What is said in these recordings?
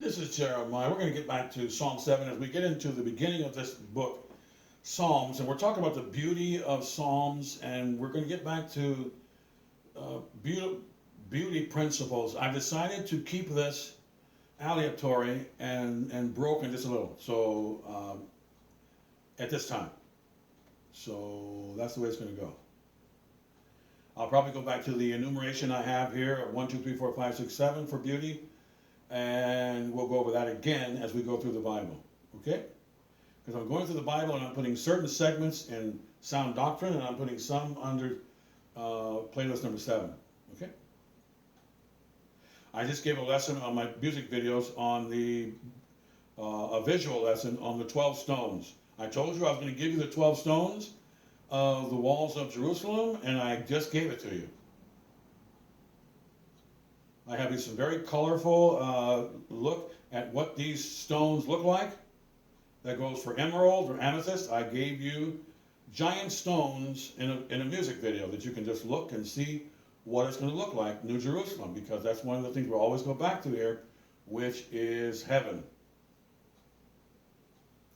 This is Jeremiah. We're going to get back to Psalm 7 as we get into the beginning of this book, Psalms. And we're talking about the beauty of Psalms, and we're going to get back to beauty, beauty principles. I've decided to keep this aleatory and broken just a little. At this time. So that's the way it's going to go. I'll probably go back to the enumeration I have here of 1, 2, 3, 4, 5, 6, 7 for beauty, and we'll go over that again as we go through the Bible. Okay? Because I'm going through the Bible and I'm putting certain segments in sound doctrine, and I'm putting some under playlist number 7. Okay? I just gave a lesson on my music videos on a visual lesson on the 12 stones. I told you I was going to give you the 12 stones of the walls of Jerusalem, and I just gave it to you. I have some very colorful look at what these stones look like. That goes for emerald or amethyst. I gave you giant stones in a music video that you can just look and see what it's going to look like, New Jerusalem, because that's one of the things we'll always go back to here, which is heaven.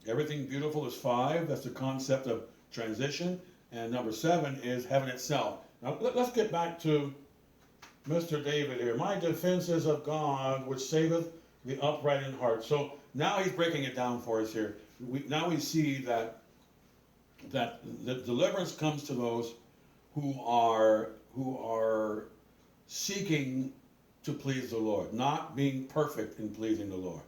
Everything beautiful is 5. That's the concept of transition. And number 7 is heaven itself. Now let's get back to Mr. David here. My defense is of God, which saveth the upright in heart. So now he's breaking it down for us here. Now we see that the deliverance comes to those who are seeking to please the Lord, not being perfect in pleasing the Lord.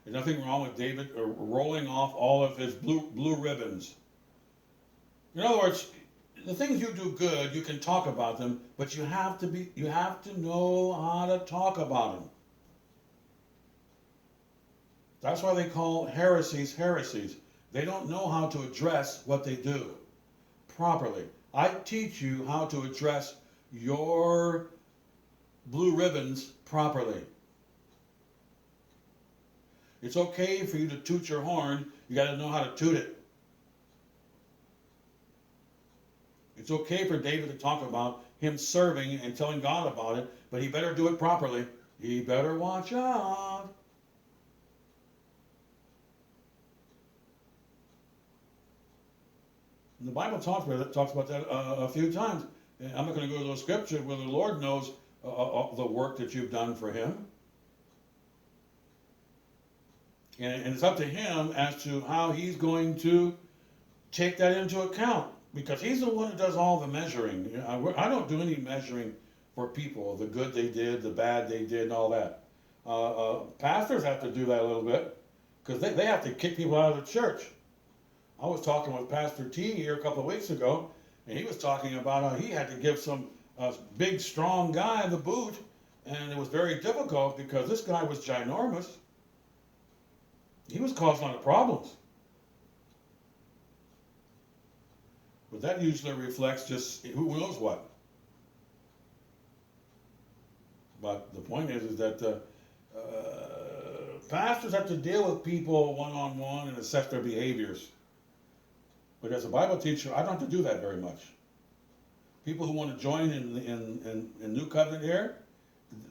There's nothing wrong with David rolling off all of his blue ribbons. In other words, the things you do good, you can talk about them, but you have to know how to talk about them. That's why they call heresies heresies. They don't know how to address what they do properly. I teach you how to address your blue ribbons properly. It's okay for you to toot your horn. You got to know how to toot it. It's okay for David to talk about him serving and telling God about it, but he better do it properly. He better watch out. And the Bible talks about that a few times. I'm not going to go to those scriptures where the Lord knows the work that you've done for him. And it's up to him as to how he's going to take that into account, because he's the one who does all the measuring. I don't do any measuring for people, the good they did, the bad they did, and all that. Pastors have to do that a little bit, because they have to kick people out of the church. I was talking with Pastor T here a couple of weeks ago, and he was talking about how he had to give some big, strong guy the boot, and it was very difficult because this guy was ginormous. He was causing a lot of problems. But that usually reflects just who knows what. But the point is that pastors have to deal with people one-on-one and assess their behaviors. But as a Bible teacher, I don't have to do that very much. People who want to join in New Covenant here,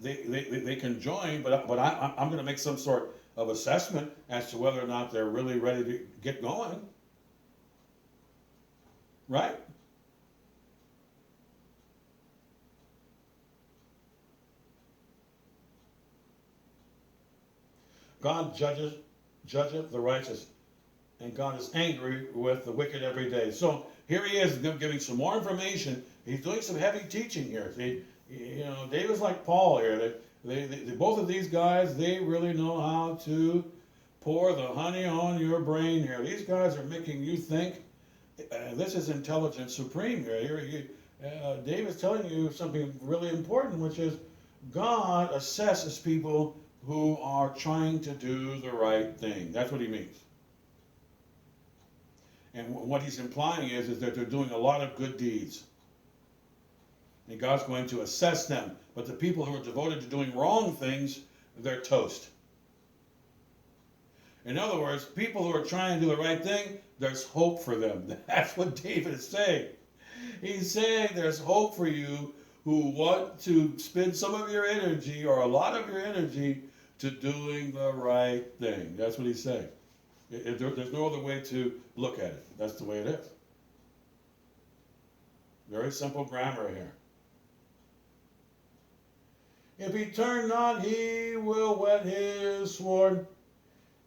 they can join, but I'm going to make some sort of assessment as to whether or not they're really ready to get going. Right? God judgeth the righteous, and God is angry with the wicked every day. So here he is giving some more information. He's doing some heavy teaching here. See, David's like Paul here. They both of these guys, they really know how to pour the honey on your brain here. These guys are making you think. This is intelligence supreme here. David's telling you something really important, which is God assesses people who are trying to do the right thing. That's what he means. And what he's implying is that they're doing a lot of good deeds. And God's going to assess them. But the people who are devoted to doing wrong things, they're toast. In other words, people who are trying to do the right thing, there's hope for them. That's what David is saying. He's saying there's hope for you who want to spend some of your energy or a lot of your energy to doing the right thing. That's what he's saying. There's no other way to look at it. That's the way it is. Very simple grammar here. If he turn not, he will whet his sword.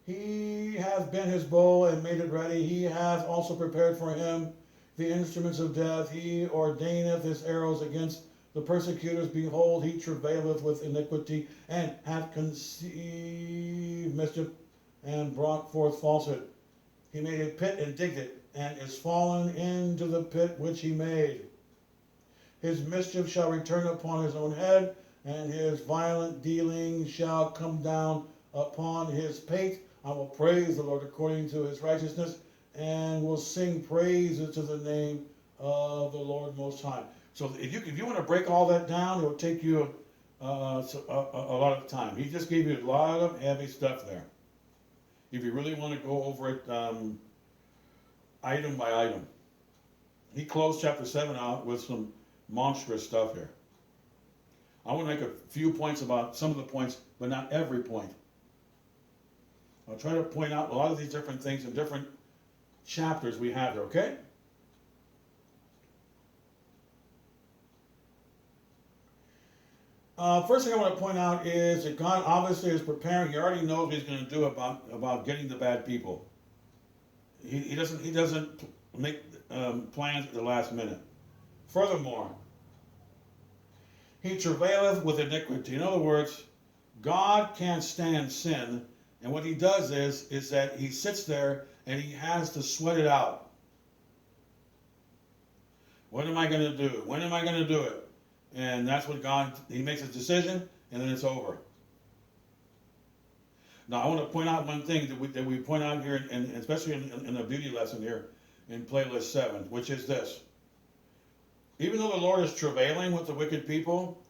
He hath bent his bow and made it ready. He hath also prepared for him the instruments of death. He ordaineth his arrows against the persecutors. Behold, he travaileth with iniquity, and hath conceived mischief, and brought forth falsehood. He made a pit and digged it, and is fallen into the pit which he made. His mischief shall return upon his own head, and his violent dealing shall come down upon his pate. I will praise the Lord according to his righteousness, and will sing praises to the name of the Lord Most High. So if you want to break all that down, it will take you a lot of time. He just gave you a lot of heavy stuff there. If you really want to go over it item by item. He closed chapter 7 out with some monstrous stuff here. I want to make a few points about some of the points, but not every point. I'll try to point out a lot of these different things in different chapters we have here, okay? First thing I want to point out is that God obviously is preparing. He already knows what he's going to do about getting the bad people. He doesn't make plans at the last minute. Furthermore, he travaileth with iniquity. In other words, God can't stand sin, and what he does is that he sits there and he has to sweat it out. What am I going to do? When am I going to do it? And that's what God, he makes his decision, and then it's over. Now, I want to point out one thing that we point out here, and especially in the beauty lesson here in playlist 7, which is this. Even though the Lord is travailing with the wicked people,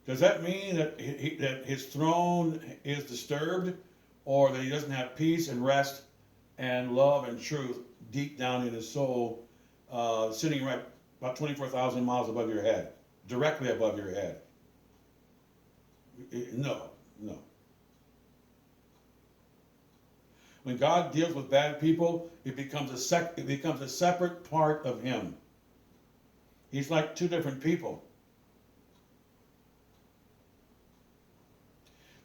does that mean that that his throne is disturbed, or that he doesn't have peace and rest and love and truth deep down in his soul, sitting right about 24,000 miles above your head, directly above your head? No. When God deals with bad people, it becomes a separate part of him. He's like two different people.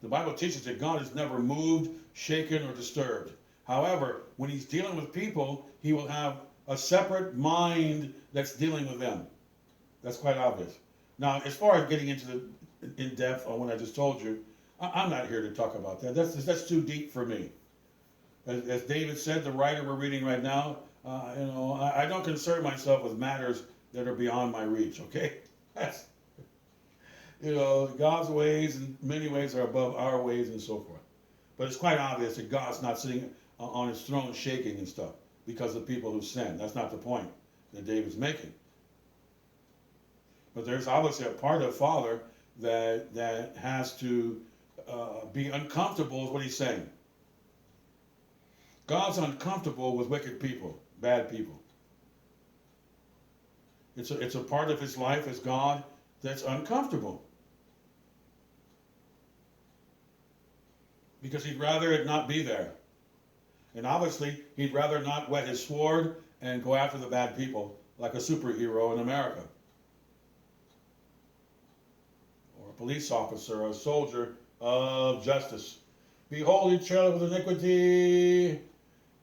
The Bible teaches that God is never moved, shaken, or disturbed. However, when he's dealing with people, he will have a separate mind that's dealing with them. That's quite obvious. Now, as far as getting into in depth on what I just told you, I'm not here to talk about that. That's too deep for me. As David said, the writer we're reading right now, I don't concern myself with matters that are beyond my reach, okay? That's, God's ways in many ways are above our ways and so forth. But it's quite obvious that God's not sitting on his throne shaking and stuff because of people who sin. That's not the point that David's making. But there's obviously a part of Father that has to be uncomfortable with what he's saying. God's uncomfortable with wicked people, bad people. It's a part of his life as God that's uncomfortable. Because he'd rather it not be there. And obviously, he'd rather not whet his sword and go after the bad people like a superhero in America. Or a police officer or a soldier of justice. Behold, he traileth with iniquity.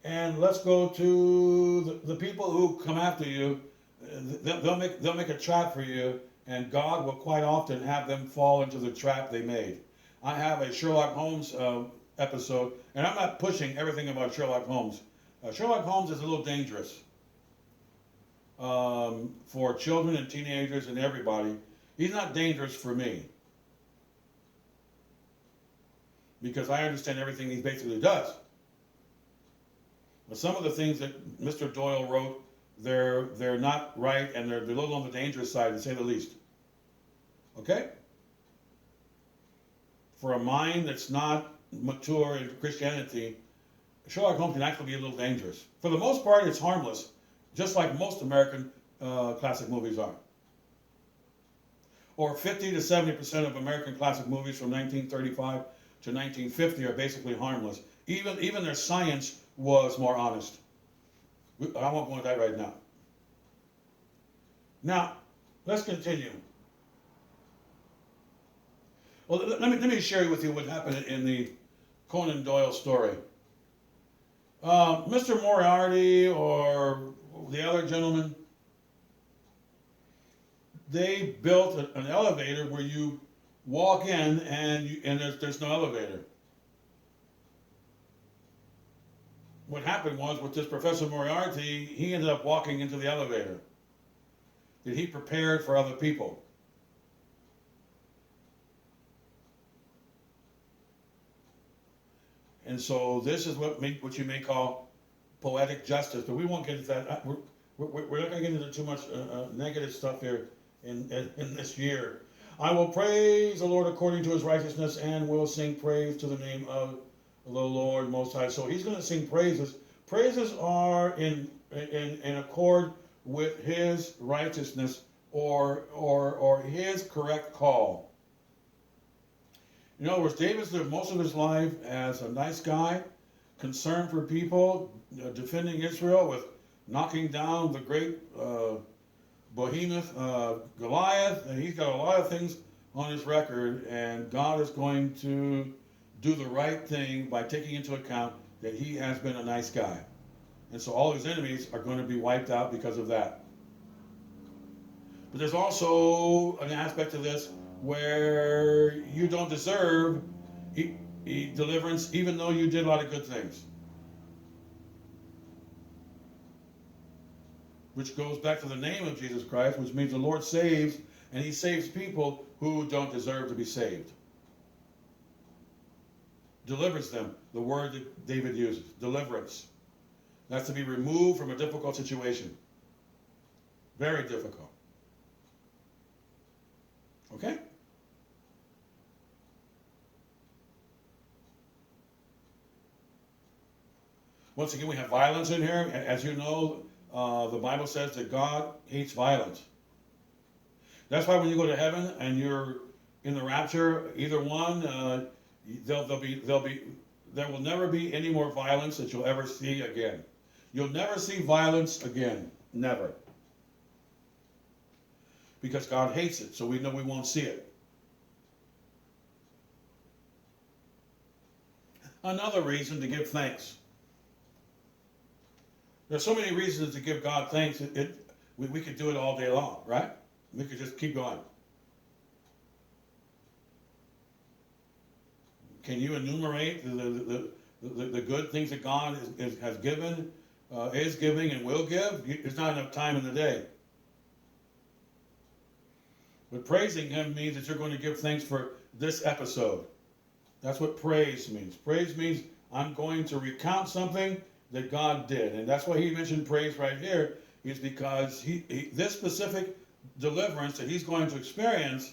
And let's go to the people who come after you. They'll make a trap for you, and God will quite often have them fall into the trap they made. I have a Sherlock Holmes episode, and I'm not pushing everything about Sherlock Holmes. Sherlock Holmes is a little dangerous for children and teenagers and everybody. He's not dangerous for me because I understand everything he basically does. But some of the things that Mr. Doyle wrote, they're not right, and they're a little on the dangerous side, to say the least. Okay? For a mind that's not mature in Christianity, Sherlock Holmes can actually be a little dangerous. For the most part, it's harmless, just like most American classic movies are. Or 50 to 70% of American classic movies from 1935 to 1950 are basically harmless. Even their science was more honest. I won't go into that right now. Now, let's continue. Well, let me share with you what happened in the Conan Doyle story. Mr. Moriarty or the other gentleman, they built an elevator where you walk in and there's no elevator. What happened was with this Professor Moriarty, he ended up walking into the elevator that he prepared for other people. And so this is what you may call poetic justice, but we won't get into that. We're not going to get into too much negative stuff here in this year. I will praise the Lord according to his righteousness and will sing praise to the name of the Lord Most High. So he's going to sing praises. Praises are in accord with his righteousness or his correct call. In other words, David's lived most of his life as a nice guy, concerned for people, defending Israel with knocking down the great behemoth Goliath. And he's got a lot of things on his record, and God is going to do the right thing by taking into account that he has been a nice guy. And so all his enemies are going to be wiped out because of that. But there's also an aspect of this where you don't deserve deliverance even though you did a lot of good things. Which goes back to the name of Jesus Christ, which means the Lord saves, and he saves people who don't deserve to be saved. Delivers them, the word that David uses, deliverance. That's to be removed from a difficult situation. Very difficult. Okay? Once again, we have violence in here. As you know, the Bible says that God hates violence. That's why when you go to heaven and you're in the rapture, either one, there will never be any more violence that you'll ever see again. You'll never see violence again. Never. Because God hates it, so we know we won't see it. Another reason to give thanks. There's so many reasons to give God thanks. We could do it all day long, right? We could just keep going. Can you enumerate the good things that God has given, is giving, and will give? There's not enough time in the day. But praising him means that you're going to give thanks for this episode. That's what praise means. Praise means I'm going to recount something that God did. And that's why he mentioned praise right here, is because this specific deliverance that he's going to experience,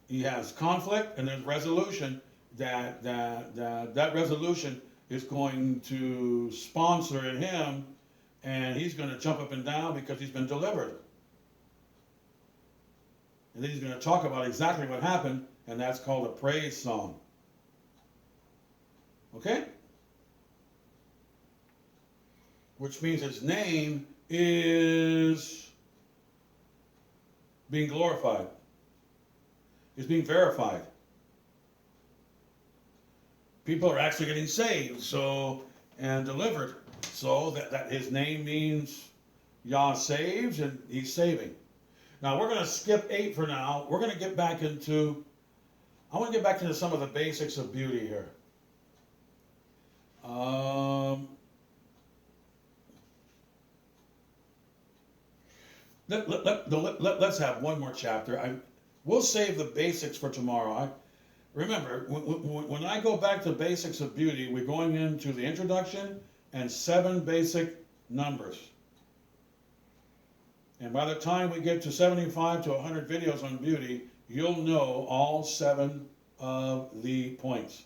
he has conflict and there's resolution. That resolution is going to sponsor in him, and he's going to jump up and down because he's been delivered. And then he's going to talk about exactly what happened, and that's called a praise song. Okay? Which means his name is being glorified. Is being verified. People are actually getting saved and delivered. So that his name means Yah saves, and he's saving. Now we're going to skip 8 for now. We're going to get back into, I want to get back into some of the basics of beauty here. Let's have one more chapter. We'll save the basics for tomorrow. Remember, when I go back to basics of beauty, we're going into the introduction and 7 basic numbers. And by the time we get to 75 to 100 videos on beauty, you'll know all 7 of the points.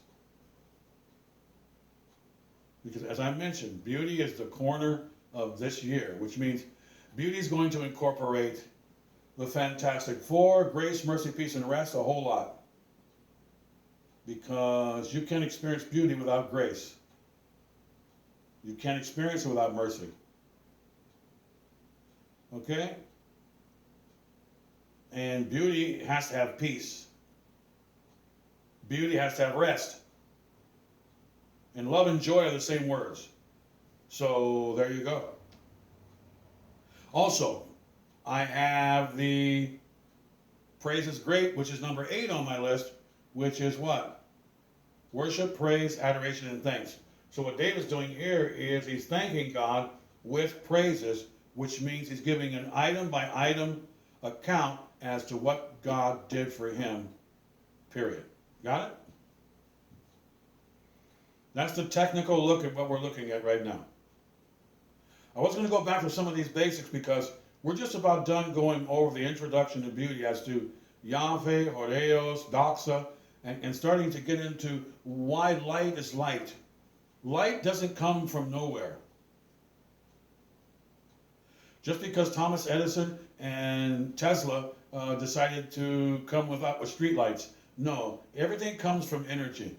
Because as I mentioned, beauty is the corner of this year, which means beauty is going to incorporate the Fantastic Four, grace, mercy, peace, and rest, a whole lot. because you can't experience beauty without grace. You can't experience it without mercy. Okay? And beauty has to have peace. Beauty has to have rest. And love and joy are the same words. So there you go. Also, I have the praise is great, which is number 8 on my list, which is what? Worship, praise, adoration, and thanks. So what David's doing here is he's thanking God with praises, which means he's giving an item by item account as to what God did for him, period. Got it? That's the technical look at what we're looking at right now. I was going to go back to some of these basics because we're just about done going over the introduction to beauty as to Yahweh, Horeos, Doxa, and starting to get into why light is light. Light doesn't come from nowhere. Just because Thomas Edison and Tesla decided to come with streetlights. No, everything comes from energy.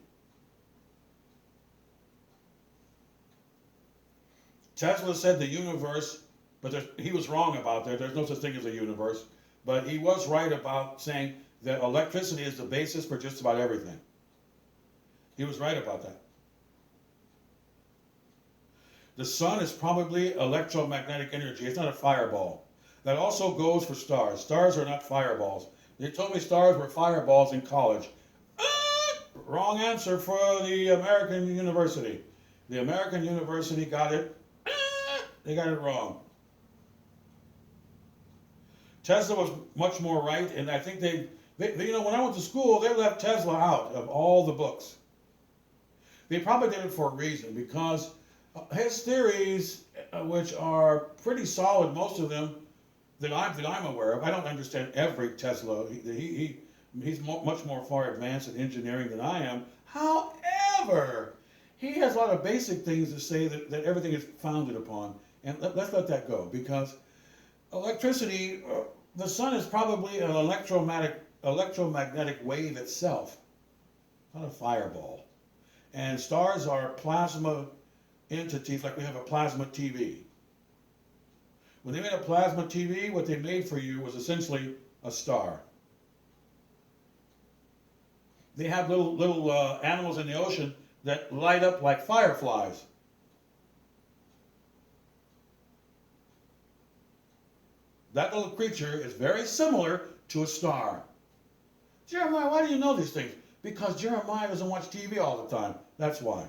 Tesla said the universe, but he was wrong about that. There's no such thing as a universe. But he was right about saying that electricity is the basis for just about everything. He was right about that. The sun is probably electromagnetic energy. It's not a fireball. That also goes for stars. Stars are not fireballs. They told me stars were fireballs in college. Wrong answer for the American University. The American University got it. They got it wrong. Tesla was much more right, and I think they when I went to school, they left Tesla out of all the books. They probably did it for a reason, because his theories, which are pretty solid, most of them that I'm aware of. I don't understand every Tesla. He's much more far advanced in engineering than I am. However, he has a lot of basic things to say that everything is founded upon. And let's let that go, because electricity, the sun is probably an electromagnetic wave itself, not a fireball. And stars are plasma entities, like we have a plasma TV. When they made a plasma TV, what they made for you was essentially a star. They have little animals in the ocean that light up like fireflies. That little creature is very similar to a star. Jeremiah, why do you know these things? Because Jeremiah doesn't watch TV all the time. That's why.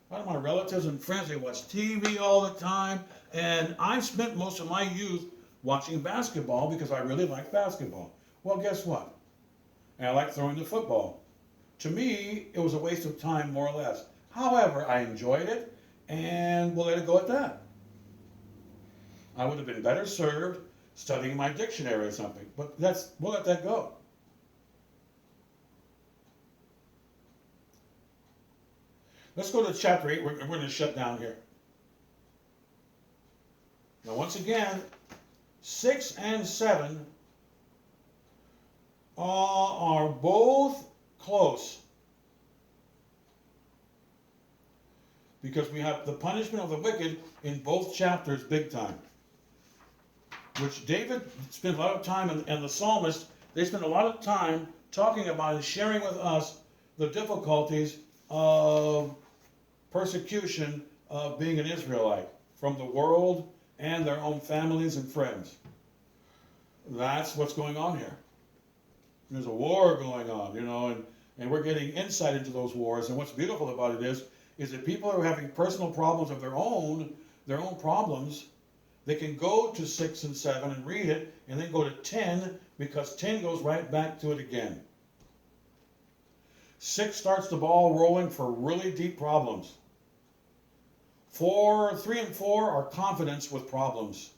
A lot of my relatives and friends, they watch TV all the time. And I've spent most of my youth watching basketball because I really like basketball. Well, guess what? And I like throwing the football. To me, it was a waste of time, more or less. However, I enjoyed it, and we'll let it go at that. I would have been better served studying my dictionary or something, but we'll let that go. Let's go to chapter 8. We're going to shut down here. Now, once again, 6 and 7 are both close, because we have the punishment of the wicked in both chapters big time, which David spent a lot of time, and the psalmist, they spent a lot of time talking about and sharing with us the difficulties of persecution of being an Israelite from the world and their own families and friends. That's what's going on here. There's a war going on, and we're getting insight into those wars. And what's beautiful about it is that people are having personal problems of their own problems. They can go to 6 and 7 and read it, and then go to 10, because 10 goes right back to it again. 6 starts the ball rolling for really deep problems. 3 and 4 are confidence with problems.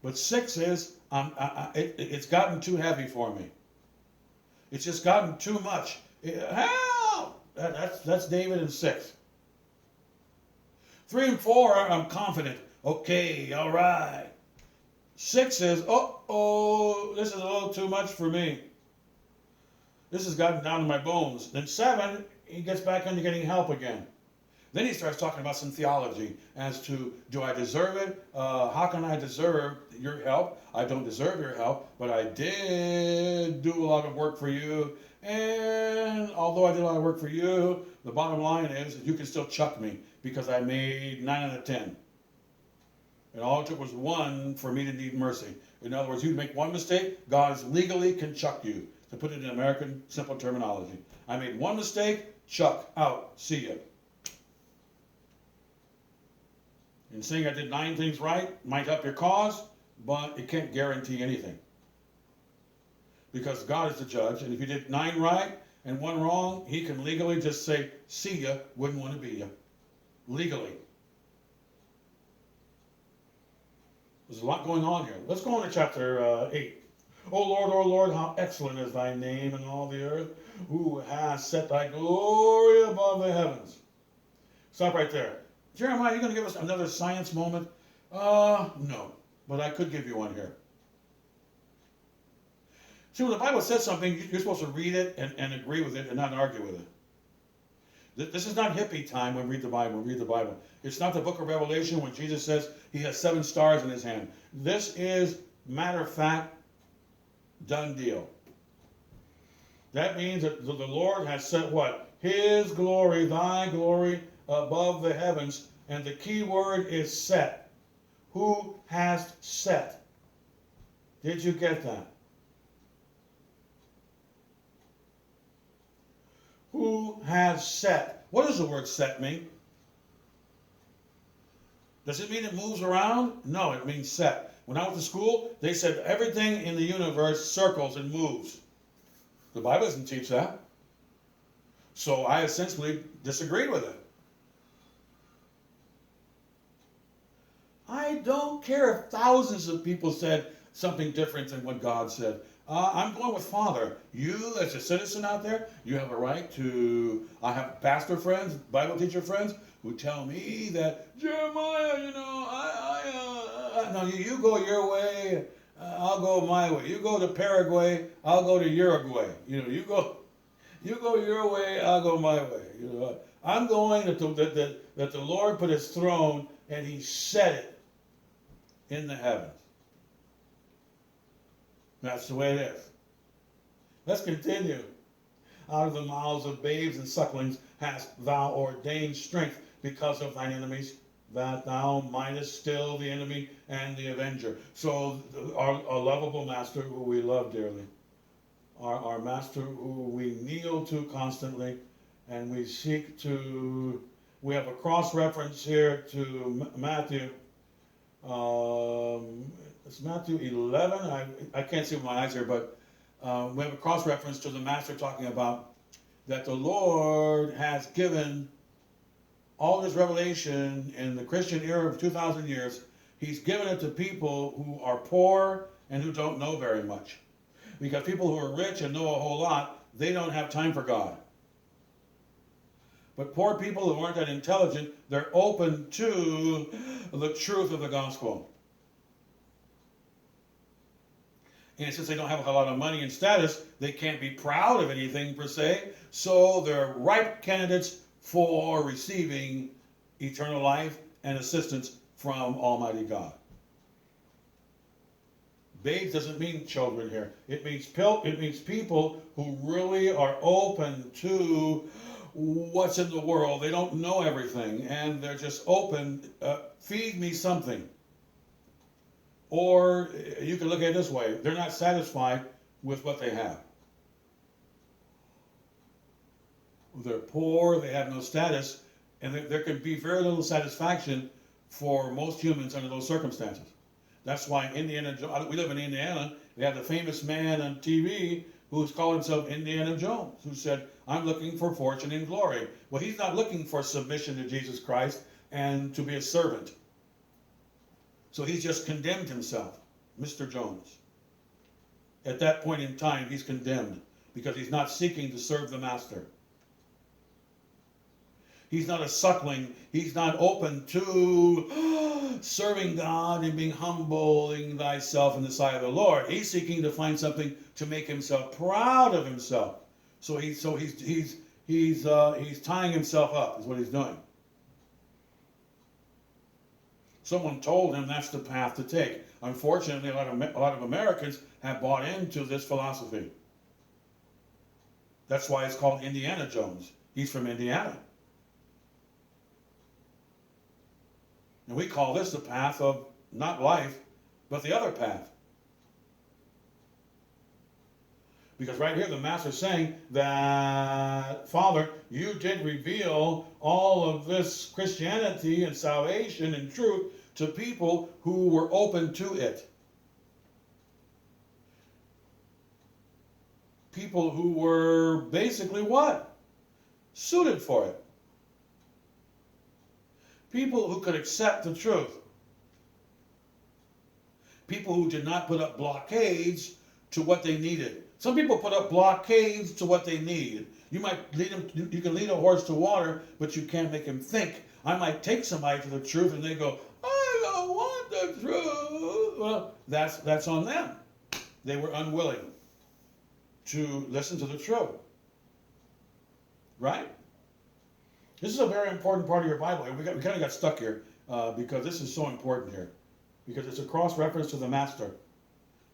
But 6 is, it's gotten too heavy for me. It's just gotten too much. Help! That's David in 6. 3 and 4, I'm confident. Okay, all right. 6 is, uh-oh, this is a little too much for me. This has gotten down to my bones. Then 7, he gets back into getting help again. Then he starts talking about some theology as to, do I deserve it? How can I deserve your help? I don't deserve your help, but I did do a lot of work for you. And although I did a lot of work for you, the bottom line is you can still chuck me because I made 9 out of 10. And all it took was 1 for me to need mercy. In other words, you make 1 mistake, God legally can chuck you. To put it in American simple terminology. I made 1 mistake, chuck, out, see ya. And saying I did 9 things right might help your cause, but it can't guarantee anything. Because God is the judge, and if you did 9 right and 1 wrong, he can legally just say, see ya, wouldn't want to be ya. Legally. There's a lot going on here. Let's go on to chapter 8. O Lord, how excellent is thy name in all the earth, who has set thy glory above the heavens. Stop right there. Jeremiah, are you going to give us another science moment? No, but I could give you one here. See, when the Bible says something, you're supposed to read it and agree with it and not argue with it. This is not hippie time when we read the Bible. Read the Bible. It's not the book of Revelation when Jesus says he has 7 stars in his hand. This is matter of fact, done deal. That means that the Lord has set what? His glory, thy glory, above the heavens. And the key word is set. Who has set? Did you get that? Who has set? What does the word set mean? Does it mean it moves around? No, it means set. When I went to school, they said everything in the universe circles and moves. The Bible doesn't teach that. So I essentially disagreed with it. I don't care if thousands of people said something different than what God said. I'm going with Father. You, as a citizen out there, you have a right to... I have pastor friends, Bible teacher friends, who tell me that, Jeremiah, no, you go your way, I'll go my way. You go to Paraguay, I'll go to Uruguay. You go your way, I'll go my way. I'm going that the Lord put his throne and he set it in the heavens. That's the way it is. Let's continue. Out of the mouths of babes and sucklings hast thou ordained strength because of thine enemies, that thou mightest still the enemy and the avenger. So our lovable master who we love dearly, our master who we kneel to constantly, and we seek to, we have a cross-reference here to Matthew. It's Matthew 11. I can't see with my eyes here, but we have a cross-reference to the master talking about that the Lord has given all this revelation in the Christian era of 2,000 years. He's given it to people who are poor and who don't know very much. Because people who are rich and know a whole lot, they don't have time for God. But poor people who aren't that intelligent, they're open to the truth of the gospel. And since they don't have a lot of money and status, they can't be proud of anything per se, so they're ripe candidates for receiving eternal life and assistance from Almighty God. Babes doesn't mean children here. It means people who really are open to what's in the world. They don't know everything, and they're just open. Feed me something. Or you can look at it this way. They're not satisfied with what they have. They're poor, they have no status, and there can be very little satisfaction for most humans under those circumstances. That's why we live in Indiana, they have the famous man on TV who's called himself Indiana Jones, who said, I'm looking for fortune and glory. Well, he's not looking for submission to Jesus Christ and to be a servant. So he's just condemned himself, Mr. Jones. At that point in time, he's condemned because he's not seeking to serve the master. He's not a suckling. He's not open to serving God and being humbling thyself in the sight of the Lord. He's seeking to find something to make himself proud of himself. He's tying himself up, is what he's doing. Someone told him that's the path to take. Unfortunately, a lot of Americans have bought into this philosophy. That's why it's called Indiana Jones. He's from Indiana. And we call this the path of not life, but the other path. Because right here the Master's saying that, Father, you did reveal all of this Christianity and salvation and truth to people who were open to it. People who were basically what? Suited for it. People who could accept the truth. People who did not put up blockades to what they needed. Some people put up blockades to what they need. You can lead a horse to water, but you can't make him think. I might take somebody to the truth and they go, I don't want the truth. Well, that's on them. They were unwilling to listen to the truth. Right? This is a very important part of your Bible. We kind of got stuck here because this is so important here. Because it's a cross-reference to the Master.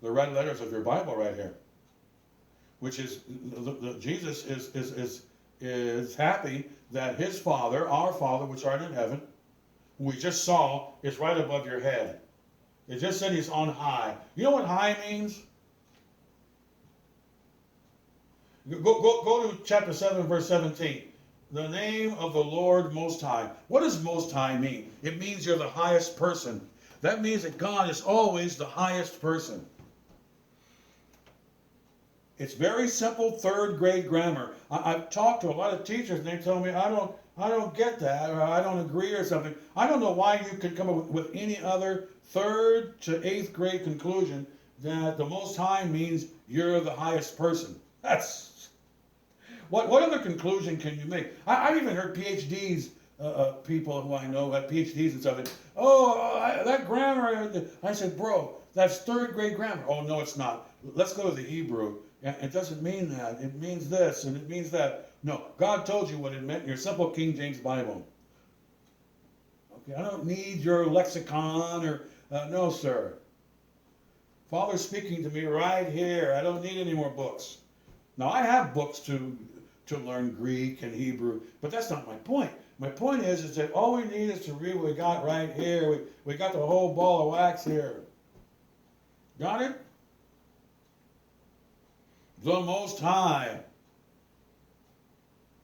The red letters of your Bible right here. Which is, Jesus is happy that his Father, our Father, which art in heaven, who we just saw, is right above your head. It just said he's on high. You know what high means? Go to chapter 7, verse 17. The name of the Lord Most High. What does Most High mean? It means you're the highest person. That means that God is always the highest person. It's very simple third grade grammar. I've talked to a lot of teachers and they tell me, I don't get that, or I don't agree or something. I don't know why you could come up with any other third to eighth grade conclusion that the Most High means you're the highest person. That's what other conclusion can you make? I've even heard PhDs, people who I know have PhDs and stuff. That grammar. I said, bro, that's third grade grammar. Oh, no, it's not. Let's go to the Hebrew. It doesn't mean that. It means this and it means that. No, God told you what it meant in your simple King James Bible. Okay, I don't need your lexicon or, no, sir. Father's speaking to me right here. I don't need any more books. Now, I have books to learn Greek and Hebrew, but that's not my point. My point is that all we need is to read what we got right here. We got the whole ball of wax here. Got it? The Most High.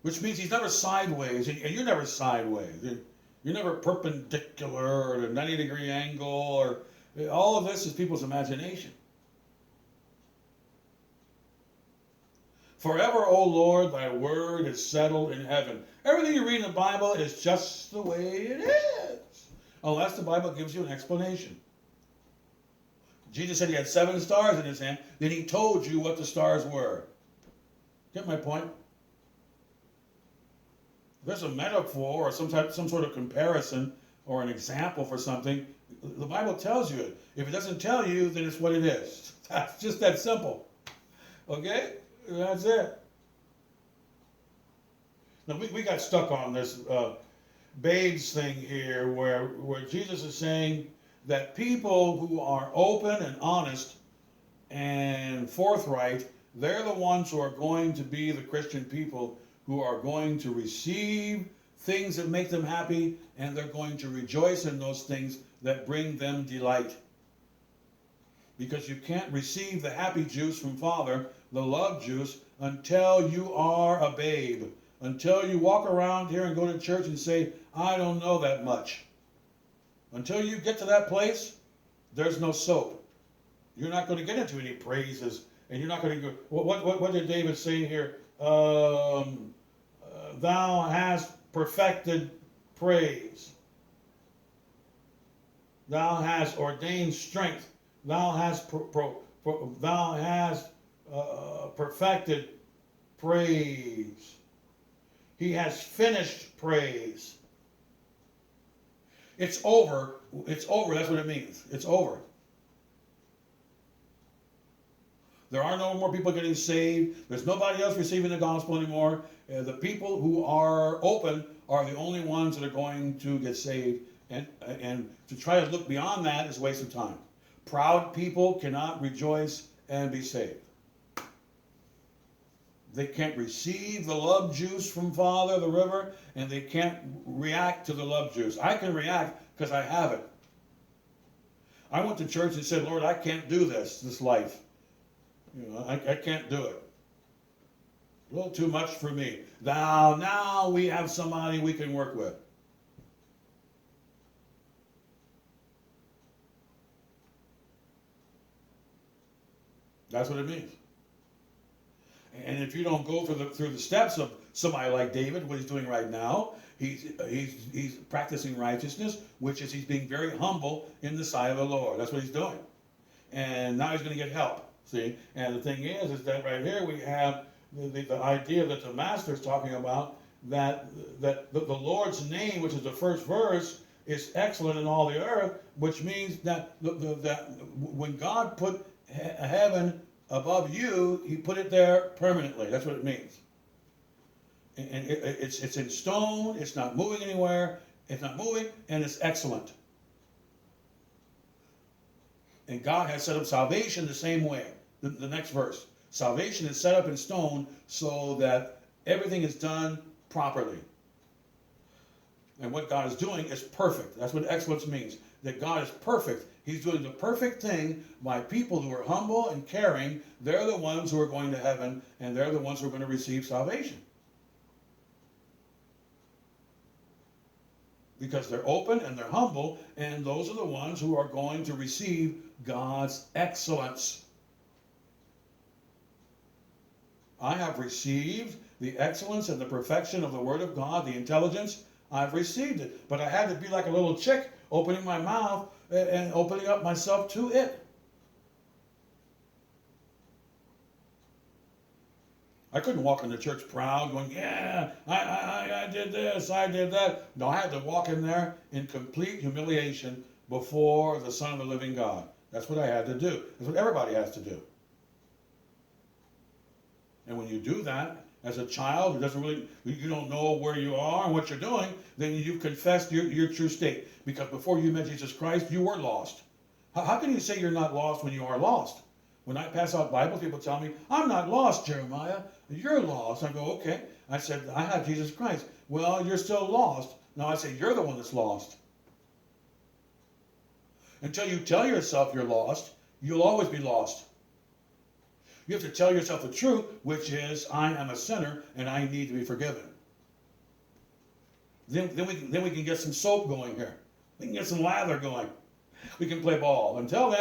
Which means he's never sideways, and you're never sideways. You're never perpendicular at a 90-degree angle, or all of this is people's imagination. Forever, O Lord, thy word is settled in heaven. Everything you read in the Bible is just the way it is. Unless the Bible gives you an explanation. Jesus said he had 7 stars in his hand. Then he told you what the stars were. Get my point? If there's a metaphor or some sort of comparison or an example for something, the Bible tells you it. If it doesn't tell you, then it's what it is. That's just that simple. Okay? That's it. Now, we got stuck on this babes thing here where Jesus is saying that people who are open and honest and forthright, they're the ones who are going to be the Christian people who are going to receive things that make them happy, and they're going to rejoice in those things that bring them delight. Because you can't receive the happy juice from Father, the love juice, until you are a babe. Until you walk around here and go to church and say, I don't know that much. Until you get to that place, there's no soap. You're not going to get into any praises, and you're not going to go. What did David say here? Thou hast perfected praise. Thou hast ordained strength. Thou hast perfected praise. He has finished praise. It's over. It's over. That's what it means. It's over. There are no more people getting saved. There's nobody else receiving the gospel anymore. The people who are open are the only ones that are going to get saved. And to try to look beyond that is a waste of time. Proud people cannot rejoice and be saved. They can't receive the love juice from Father, the river, and they can't react to the love juice. I can react because I have it. I went to church and said, Lord, I can't do this life. I can't do it. A little too much for me. Now we have somebody we can work with. That's what it means. And if you don't go through the steps of somebody like David, what he's doing right now, he's practicing righteousness, which is he's being very humble in the sight of the Lord. That's what he's doing. And now he's going to get help. See? And the thing is that right here we have the idea that the master is talking about, that the Lord's name, which is the first verse, is excellent in all the earth, which means that that when God put heaven above you, he put it there permanently. That's what it means. And it's in stone, it's not moving anywhere, it's not moving, and it's excellent. And God has set up salvation the same way. The next verse. Salvation is set up in stone so that everything is done properly. And what God is doing is perfect. That's what excellence means. That God is perfect. He's doing the perfect thing by people who are humble and caring. They're the ones who are going to heaven, and they're the ones who are going to receive salvation. Because they're open and they're humble, and those are the ones who are going to receive God's excellence. I have received the excellence and the perfection of the Word of God, the intelligence. I've received it. But I had to be like a little chick, opening my mouth and opening up myself to it. I couldn't walk into church proud, going, yeah, I did this, I did that. No, I had to walk in there in complete humiliation before the Son of the living God. That's what I had to do. That's what everybody has to do. And when you do that, as a child who doesn't really, you don't know where you are and what you're doing, then you've confessed your true state. Because before you met Jesus Christ, you were lost. How can you say you're not lost when you are lost? When I pass out Bibles, people tell me, I'm not lost, Jeremiah. You're lost. I go, okay. I said, I have Jesus Christ. Well, you're still lost. Now I say, you're the one that's lost. Until you tell yourself you're lost, you'll always be lost. You have to tell yourself the truth, which is, I am a sinner and I need to be forgiven. Then we can get some soap going here. We can get some lather going. We can play ball. Until then,